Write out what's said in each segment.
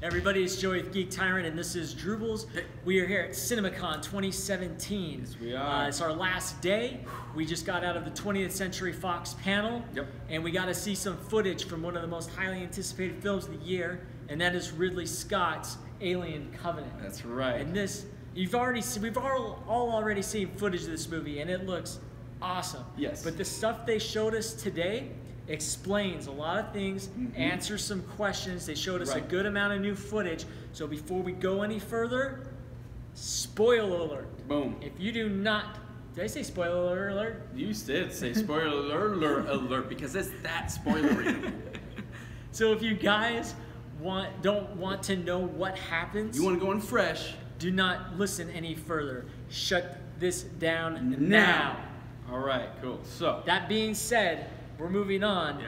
Everybody, it's Joey with GeekTyrant, and this is Droobles. We are here at CinemaCon 2017. Yes, we are. It's our last day. We just got out of the 20th Century Fox panel, and we got to see some footage from one of the most highly anticipated films of the year, and that is Ridley Scott's Alien Covenant. That's right. And this, we've all already seen footage of this movie, and it looks awesome. Yes. But the stuff they showed us today explains a lot of things, answers some questions. They showed us a good amount of new footage. So before we go any further, spoiler alert. Boom. If you do not, did I say spoiler alert? You did say spoiler alert because it's that spoilery. So if you guys don't want to know what happens, you want to go in fresh, do not listen any further. Shut this down now. All right, cool. So that being said, we're moving on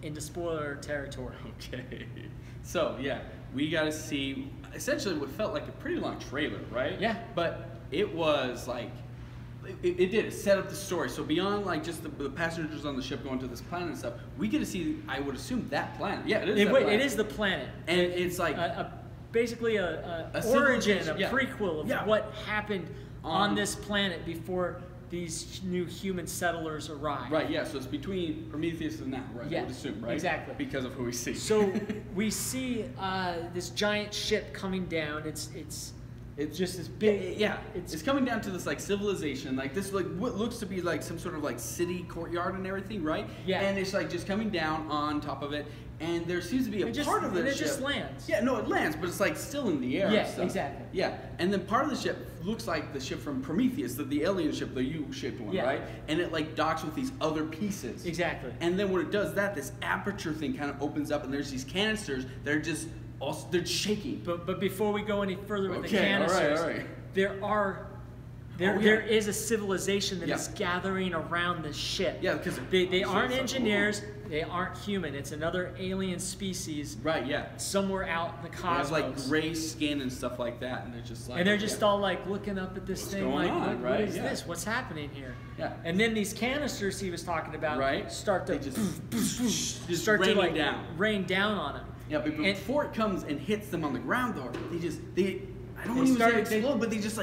into spoiler territory. Okay. So, yeah, we got to see essentially what felt like a pretty long trailer, right? Yeah. But it was like, it set up the story. So beyond like just the passengers on the ship going to this planet and stuff, we get to see, I would assume, that planet. Yeah, it is that planet. It is the planet. And it's like basically a origin, a prequel of what happened on this planet before these new human settlers arrive. Right, yeah, so it's between Prometheus and now, right? Yeah, I would assume, right? Exactly. Because of who we see. So we see this giant ship coming down. It's just this big. Yeah, it's coming down to this like civilization, like this like what looks to be like some sort of like city courtyard and everything, right? Yeah. And it's like just coming down on top of it, and there seems to be a part of the ship. It just lands. Yeah, no, it lands, but it's like still in the air. Yeah, and stuff. Exactly. Yeah, and then part of the ship looks like the ship from Prometheus, the alien ship, the U-shaped one, right? And it like docks with these other pieces. Exactly. And then when it does that, this aperture thing kind of opens up, and there's these canisters that are just they're shaking. But before we go any further with the canisters, all right. There is a civilization that is gathering around the ship. Yeah, because they aren't engineers. They aren't human. It's another alien species. Right. Yeah. Somewhere out in the cosmos. It has like gray skin and stuff like that, and they're just like. And they're just all like looking up at this thing, like, what is this? What's happening here? Yeah. And then these canisters he was talking about start to just start to like rain down on them. Yeah, but before it comes and hits them on the ground, though, I don't want to say explode, but they just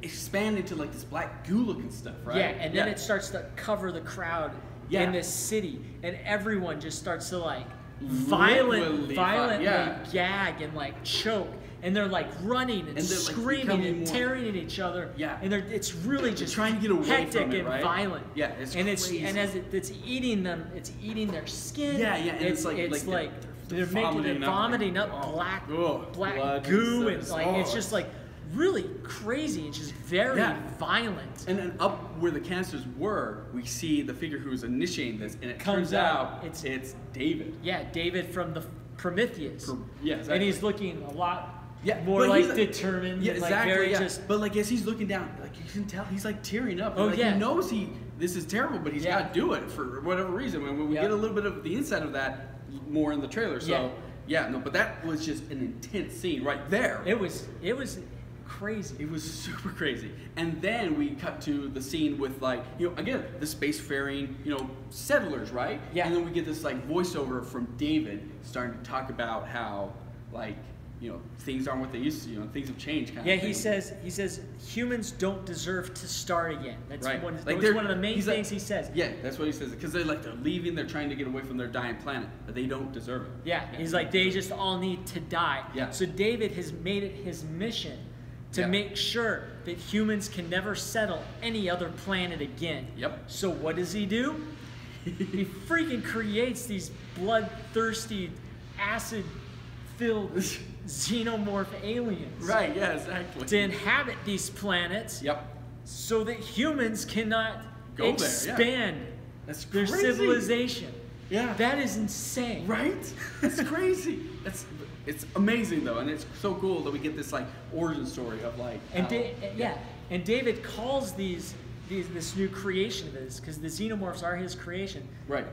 expand into like this black goo-looking stuff, right? Yeah, and then it starts to cover the crowd in this city, and everyone just starts to like violently gag and like choke, and they're like running and screaming and tearing at each other. Yeah, and it's really just trying to get away hectic from it, and violent. Yeah, it's crazy. And as it's eating them, it's eating their skin. Yeah, yeah, and it's like they're vomiting up black goo, and like it's just like really crazy. It's just very violent. And then up where the canisters were, we see the figure who's initiating this, and it turns out it's David. Yeah, David from the Prometheus. Exactly. And he's looking a lot more like determined. Yeah, exactly. Like but like as he's looking down, like you can tell he's like tearing up. Oh, like, he knows this is terrible, but he's got to do it for whatever reason. When we get a little bit of the inside of that more in the trailer. So but that was just an intense scene right there. It was crazy. It was super crazy. And then we cut to the scene with again, the spacefaring, settlers, right? Yeah. And then we get this voiceover from David starting to talk about how things aren't what they used to, things have changed kind of thing. He says humans don't deserve to start again. That's one of the main things he says. Yeah, that's what he says. Because they're leaving, they're trying to get away from their dying planet, but they don't deserve it. Yeah, he's like, they just all need to die. Yeah. So David has made it his mission to make sure that humans can never settle any other planet again. Yep. So what does he do? He freaking creates these bloodthirsty, acid-filled xenomorph aliens. Right, yeah, exactly. To inhabit these planets. Yep. So that humans cannot expand That's their crazy. civilization. Yeah. That is insane. Right? That's crazy. It's amazing though, and it's so cool that we get this origin story of and David calls this new creation of his, because the xenomorphs are his creation. Right.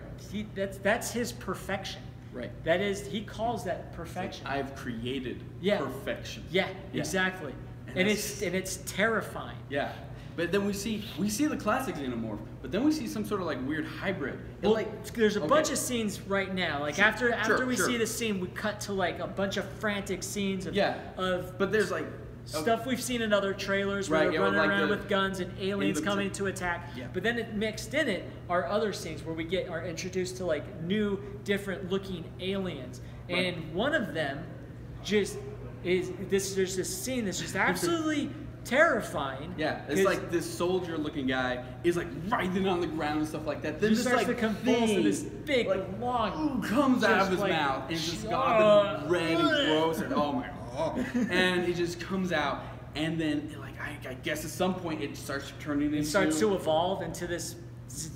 That's his perfection. Right. That is, he calls that perfection. I've created perfection. Yeah, exactly. And it's terrifying. Yeah. But then we see the classic Xenomorph, but then we see some sort of like weird hybrid. Well, like there's a bunch of scenes right now. Like after we see the scene, we cut to like a bunch of frantic scenes of but there's like stuff we've seen in other trailers where they're running around with guns and aliens coming to attack. Yeah. But then mixed in it are other scenes where we are introduced to like new, different looking aliens. Right. And one of them just is there's this scene that's just absolutely terrifying. Yeah, it's like this soldier looking guy is like writhing on the ground and stuff like that. Then just starts like to convulse and this big long comes out of his mouth and just got red and gross and oh my god. And it just comes out and then like I guess at some point it starts turning into starts to evolve into this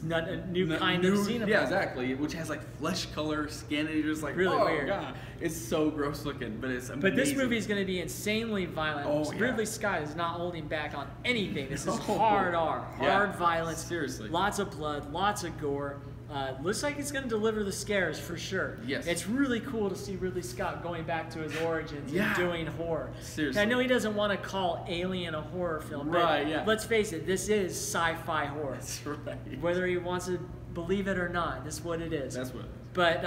new kind of xenomorph. Yeah, exactly. Which has like flesh color skin, and you're just like, really weird. God. It's so gross looking, but it's amazing. But this movie is going to be insanely violent. Ridley Scott is not holding back on anything. This is hard R, hard violence. Seriously. Lots of blood, lots of gore. Looks like it's going to deliver the scares for sure. Yes. It's really cool to see Ridley Scott going back to his origins and doing horror. Seriously. I know he doesn't want to call Alien a horror film, but let's face it, this is sci-fi horror. That's right. Whether he wants to believe it or not, that's what it is. That's what it is. But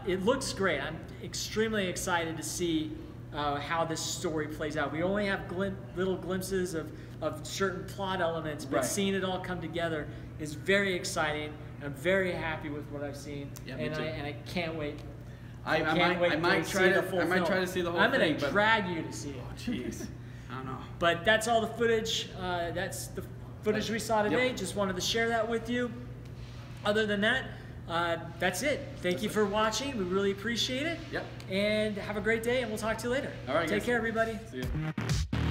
it looks great. I'm extremely excited to see how this story plays out. We only have little glimpses of certain plot elements, but seeing it all come together is very exciting. I'm very happy with what I've seen, and I can't wait. I might try to see the whole thing. I'm going to drag you to see it. Oh, jeez. I don't know. But that's all the footage. That's the footage we saw today. Just wanted to share that with you. Other than that, that's it. Thank you for watching. We really appreciate it. Yep. And have a great day, and we'll talk to you later. All right, Take care, everybody. See you.